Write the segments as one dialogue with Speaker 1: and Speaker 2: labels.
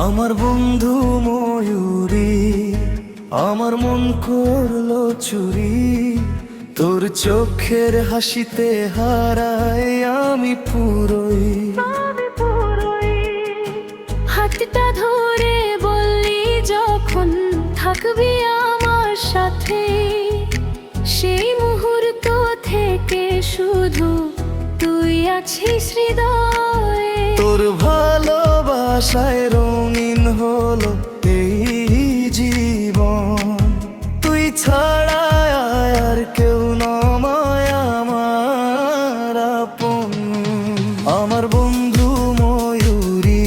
Speaker 1: আমার বন্ধু ময়ূরী আমার মন করলো চুরি, তোর চোখের হাসিতে হারাই আমি পুরোই।
Speaker 2: হাতটা ধরে বললি যখন থাকবি আমার সাথে, সেই মুহূর্ত থেকে শুধু তুই আছিস হৃদয়ে।
Speaker 1: তোর ভালোবাসায় রঙিন হলো এই জীবন, তুই ছাড়া আর কেউ নয় আমার আপন। আমার বন্ধু ময়ূরী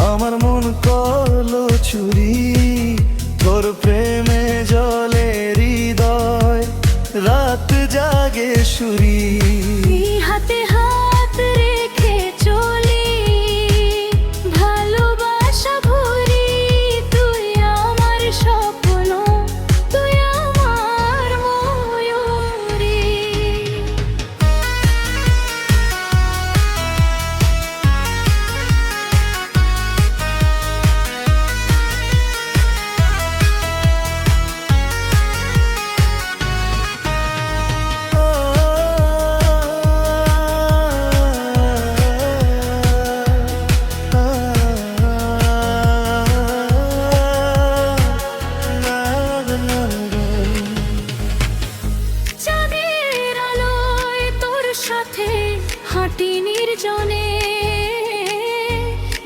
Speaker 1: আমার মন করলো চুরি, তোর প্রেমে জলে হৃদয় রাত জাগে সুরি।
Speaker 2: হাতে হাত রেখে চলি ভালোবাসা ভরি, তুই আমার স্বপ্ন, তুই আমার ময়ূরী। চাঁদের আলোয় তোর সাথে হাঁটি নির্জনে,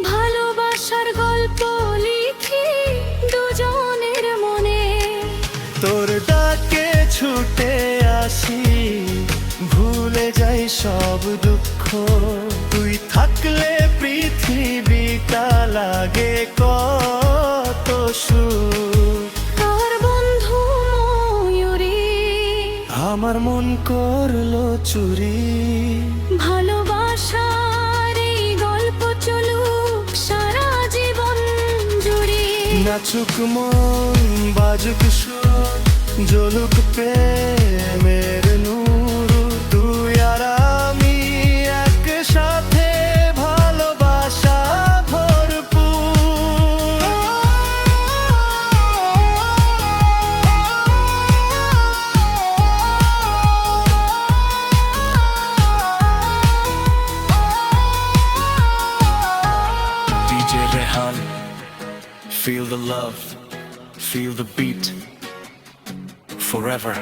Speaker 2: ভালোবাসার গল্প লিখি দুজনের মনে।
Speaker 1: তোর ডাকে ছুটে আসি, ভুলে যাই সব দুঃখ, তুই থাকলে পৃথিবীটা লাগে কত সুখ।
Speaker 2: তোর বন্ধু ময়ূরী
Speaker 1: আমার মন করলো চুরি,
Speaker 2: ভালোবাসার এই গল্প চলুক সারা জীবন জুড়ে।
Speaker 1: নাচুক মন বাজুক সুর, জ্বলুক প্রেমের নূর, তুই আর আমি একসাথে ভালোবাসা ভরপুর। DJ Rehan, feel the love, feel the beat forever.